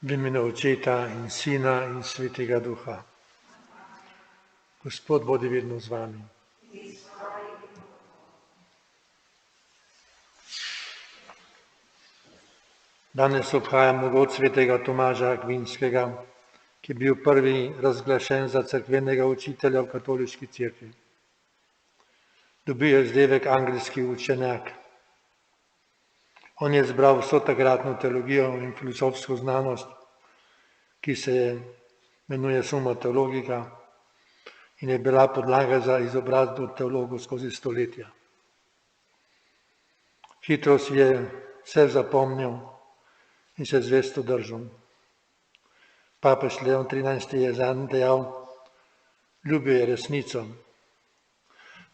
V imenu Očeta in Sina in Svetega Duha. Gospod bodi vedno z vami. Danes obhajamo god svetega Tomaža Akvinskega, ki je bil prvi razglašen za cerkvenega učitelja v katoliški cerkvi. Dobil je vzdevek angelski učenjak. On je zbral vso takratno teologijo in filozofsko znanost, ki se imenuje summa teologika in je bila podlaga za izobrazbo teologov skozi stoletja. Hitro si je vse zapomnil in se zvesto držal. Papež Leon XIII. Je zanj dejal, ljubil je resnico.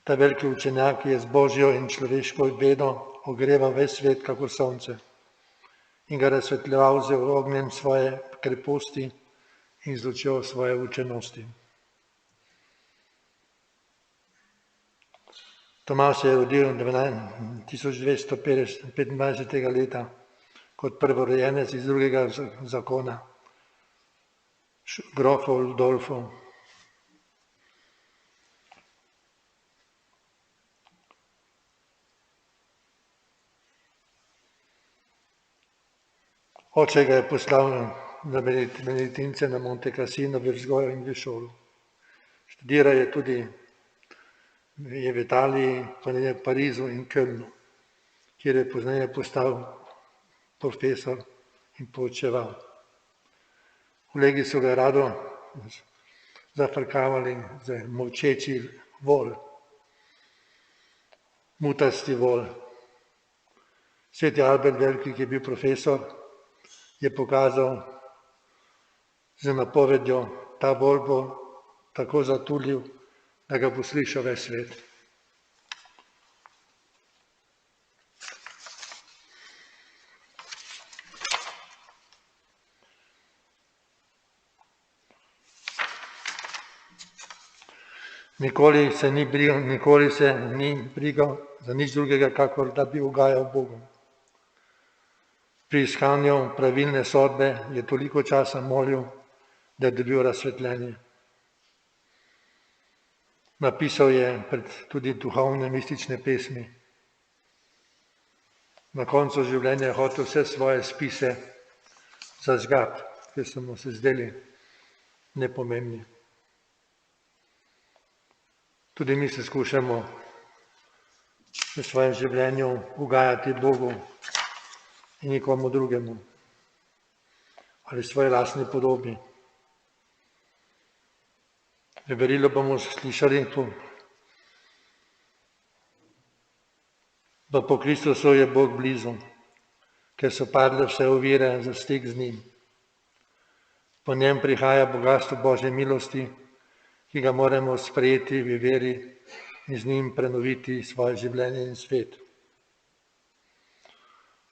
Ta veliki učenjak je z božjo in človeško bedo ogreval ves svet kako sonce in ga razsvetljeval z ognjem svoje kreposti in z lučjo svoje učenosti. Tomaž se je rodil 1225. leta kot prvorojenec iz drugega zakona, grofov Ludolfov. Oče ga je poslal na benediktince na Monte Cassino v vzgojo in v šolo. Študiral je tudi v Italiji, v Parizu in Kölnu, kjer je pozneje postal profesor in poučeval. Kolegi so ga rado zafrkavali za molčeči vol, mutasti vol. Sveti Albert Veliki, ki je bil profesor, je pokazal z napovedjo, ta vol bo tako zatulil, da ga bo slišal ves svet. Nikoli se ni brigal za nič drugega, kakor da bi ugajal Bogu. Pri iskanju pravilne sodbe je toliko časa molil, da je dobil razsvetljenje. Napisal je tudi duhovne mistične pesmi. Na koncu življenja je hotel vse svoje spise zažgati, ker so mu se zdeli nepomembni. Tudi mi se skušamo v svojem življenju ugajati Bogu in nikomu drugemu ali svoji lastni podobi. V Berilu bomo slišali, da po Kristusu je Bog blizu, ker so padle vse ovire za stik z njim. Po njem prihaja bogastvo Božje milosti, ki ga moramo sprejeti v veri in z njim prenoviti svoje življenje in svet.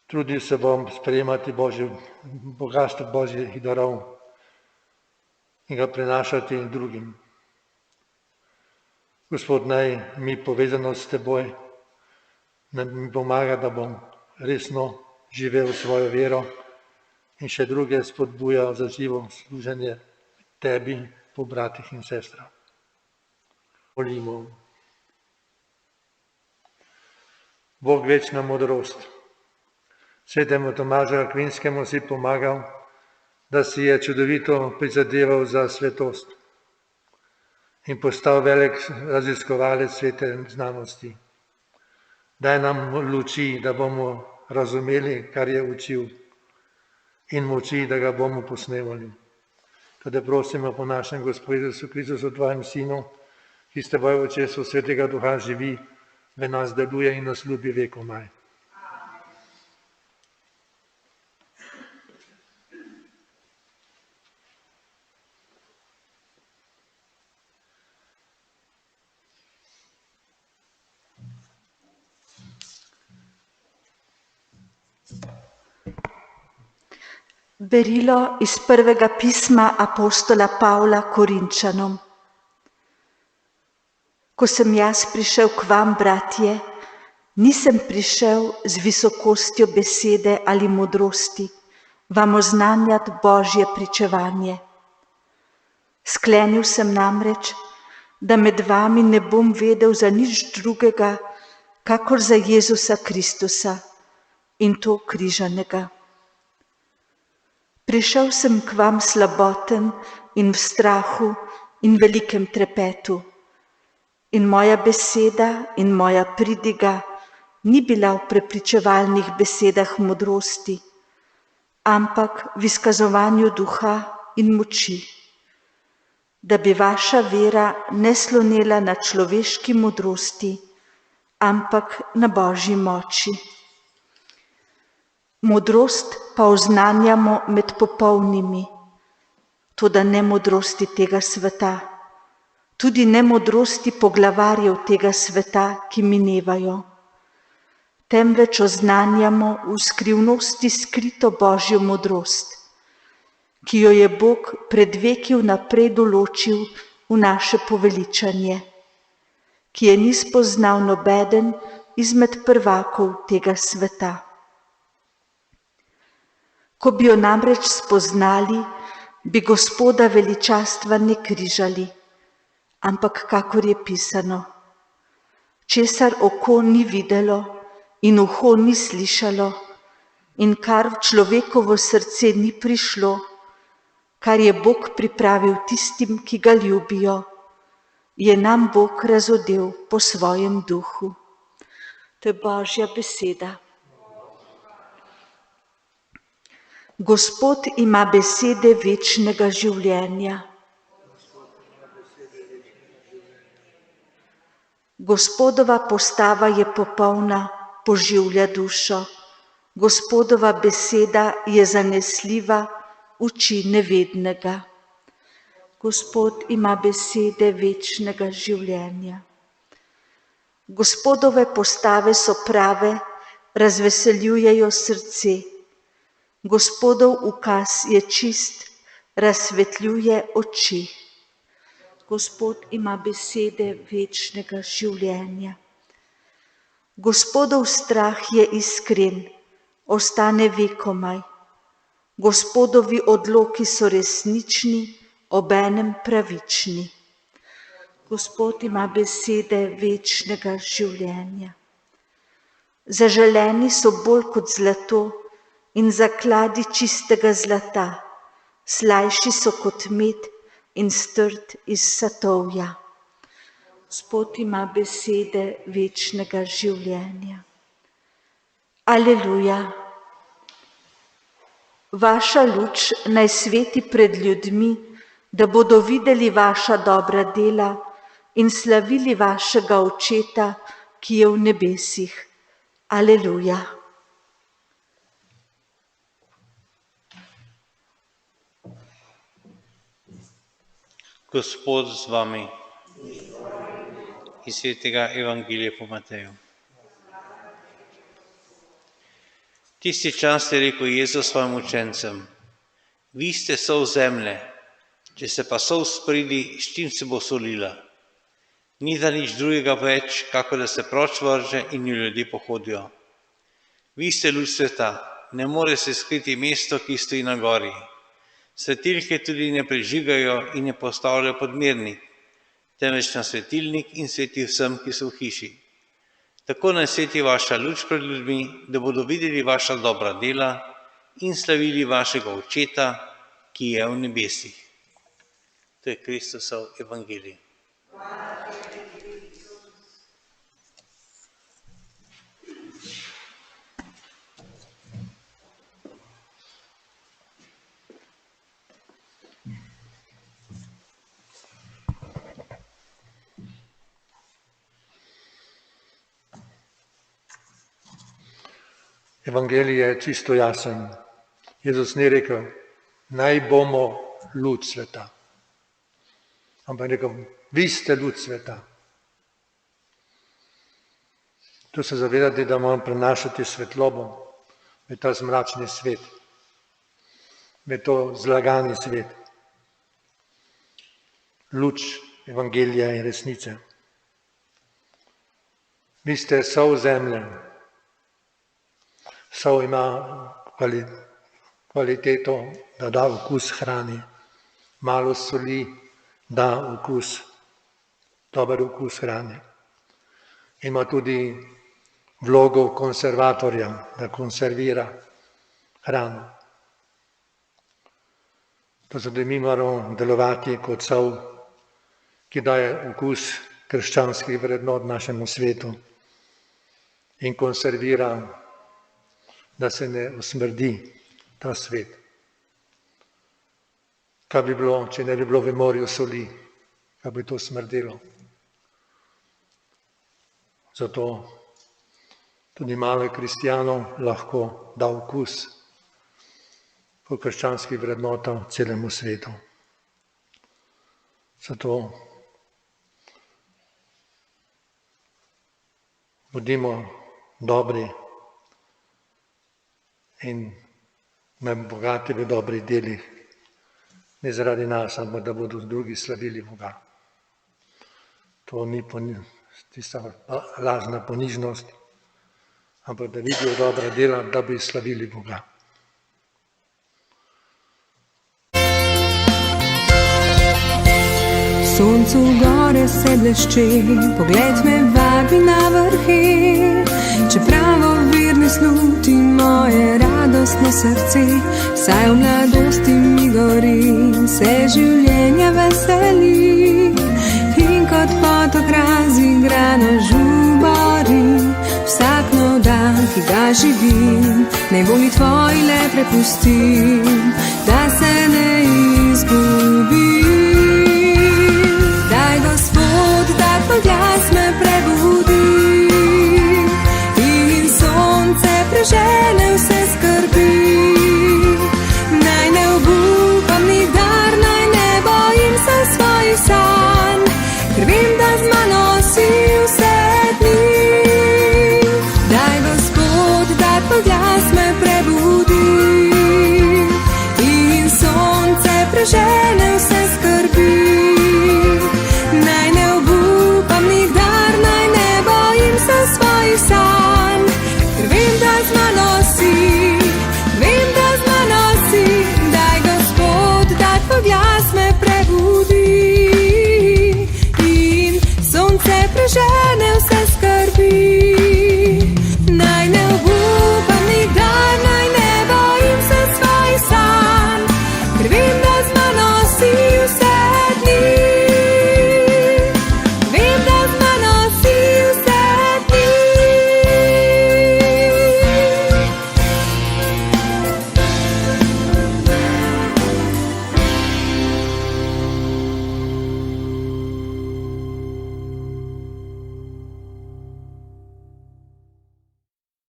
Trudil se bom sprejemati bogastvo Božjih darov in ga prenašati drugim. Gospod, naj mi povezanost s teboj mi pomaga, da bom resno živel svojo vero in še druge spodbujal za živo služenje tebi po bratih in sestrah. Molimo. Bog večna modrost. Svetemu Tomažu Akvinskemu si pomagal, da si je čudovito prizadeval za svetost in postal velik raziskovalec svete znanosti. Daj nam luči, da bomo razumeli, kar je učil, in moči, da ga bomo posnemali. Tudi prosimo po našem Gospodu Jezusu Kristusu, tvojem Sinu, ki s teboj v očesu Svetega Duha živi, v nas deluje in nas ljubi vekomaj. Berilo iz prvega pisma apostola Pavla Korinčanom. Ko sem jaz prišel k vam, bratje, nisem prišel z visokostjo besede ali modrosti, vam oznanjati Božje pričevanje. Sklenil sem namreč, da med vami ne bom vedel za nič drugega, kakor za Jezusa Kristusa in to križanega. Prišel sem k vam slaboten in v strahu in velikem trepetu. In moja beseda in moja pridiga ni bila v prepričevalnih besedah modrosti, ampak v izkazovanju duha in moči, da bi vaša vera ne slonela na človeški modrosti, ampak na Božji moči. Modrost pa oznanjamo med popolnimi, toda ne modrosti tega sveta, tudi ne modrosti poglavarjev tega sveta, ki minevajo, temveč oznanjamo v skrivnosti skrito Božjo modrost, ki jo je Bog pred veki vnaprej določil v naše poveličanje, ki je ni spoznal nobeden izmed prvakov tega sveta. Ko bi jo namreč spoznali, bi Gospoda veličastva ne križali, ampak kakor je pisano, česar oko ni videlo in uho ni slišalo in kar v človekovo srce ni prišlo, kar je Bog pripravil tistim, ki ga ljubijo, je nam Bog razodel po svojem duhu. To je Božja beseda. Gospod ima besede večnega življenja. Gospodova postava je popolna, poživlja dušo. Gospodova beseda je zanesljiva, uči nevednega. Gospod ima besede večnega življenja. Gospodove postave so prave, razveseljujejo srce. Gospodov ukaz je čist, razsvetljuje oči. Gospod ima besede večnega življenja. Gospodov strah je iskren, ostane vekomaj. Gospodovi odloki so resnični, obenem pravični. Gospod ima besede večnega življenja. Zaželeni so bolj kot zlato in zakladi čistega zlata, slajši so kot med in strt iz satovja. Gospod ima besede večnega življenja. Aleluja. Vaša luč naj sveti pred ljudmi, da bodo videli vaša dobra dela in slavili vašega Očeta, ki je v nebesih. Aleluja. Gospod z vami. Iz svetega Evangelija po Mateju. Tisti čas je rekel Jezus svojim učencem: vi ste sol zemlje, če se pa sol spridi, s čim se bo solila? Ni da nič drugega več, kako da se proč vrže in jo ljudje pohodijo. Vi ste luč sveta, ne more se skriti mesto, ki stoji na gori. Svetilke tudi ne prižigajo in ne postavljajo pod mirnik, temveč na svetilnik in sveti vsem, ki so v hiši. Tako naj sveti vaša luč pred ljudmi, da bodo videli vaša dobra dela in slavili vašega Očeta, ki je v nebesih. To je Kristusov evangelij. Evangelij je čisto jasen. Jezus ni rekel, naj bomo luč sveta. Ampak je rekel, vi ste luč sveta. To se zavedati, da moramo prenašati svetlobo v ta zmračni svet, v to zlagani svet. Luč Evangelija in resnice. Vi ste sol zemlje. Sol ima kvaliteto, da da okus hrani. Malo soli da okus, dober okus hrani. Ima tudi vlogo konservatorja, da konservira hrano. To zato mi moramo delovati kot sol, ki daje okus krščanskih vrednot našemu svetu in konservira, da se ne usmrdi ta svet. Kaj bi bilo, če ne bi bilo v morju soli, kaj bi to smrdelo? Zato tudi malo kristjanov lahko da okus po krščanskih vrednotah celemu svetu. Zato bodimo dobri in bogati v dobrih delih, ne zaradi nas, ampak da bodo drugi slavili Boga. To ni tista lažna ponižnost, ampak da vidijo dobra dela, da bi slavili Boga. Soncu gore se blešče, pogled me vabi na vrhe. Čeprav ovir ne sluti moje radostno srce, saj v mladosti mi gori, se življenja veseli. In kot potok razigrano žubori, vsak nov dan, ki ga živim, naj voli tvoj le prepustim, da se ne izgubim. Daj Gospod, da tvoj glas me